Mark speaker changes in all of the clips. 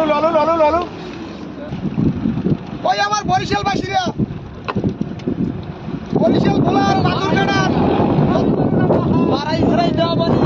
Speaker 1: লালু লালু লালু লালু
Speaker 2: ওই আমার বরিশাল বাসীরা বরিশাল ভোলার নাদুর কাটার
Speaker 3: মারা ইসরাই দেওয়া বাড়ি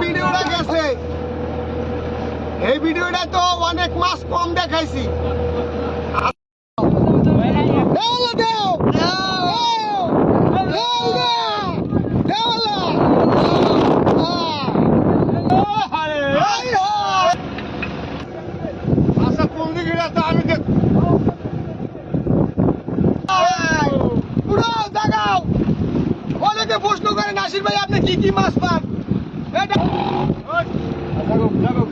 Speaker 2: ভিডিওটা গেছে এই ভিডিওটা তো অনেক মাস কম দেখাইছি
Speaker 1: আচ্ছা কোন দিকে তো আমি
Speaker 2: পুরো জাগাও অনেকে প্রশ্ন করে নাসির ভাই আপনি কি কি মাছ পান এটা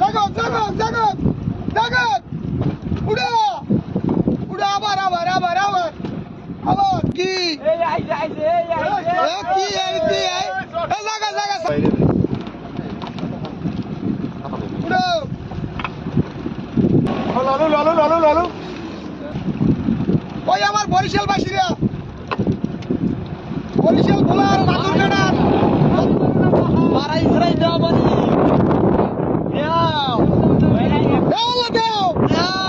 Speaker 2: জাগত জাগত জাগত জাগত উড়ো উড়ো আবার আবার আবার আবার আবার কি কি জাগা জাগা উড়ো
Speaker 1: লালু লালু লালু লালু
Speaker 2: ওই আমার বরিশাল বাসীরা বরিশাল ভোলার নাদুর কাটার
Speaker 3: মারা ইসরাই দেওয়া বাড়ি
Speaker 2: দাও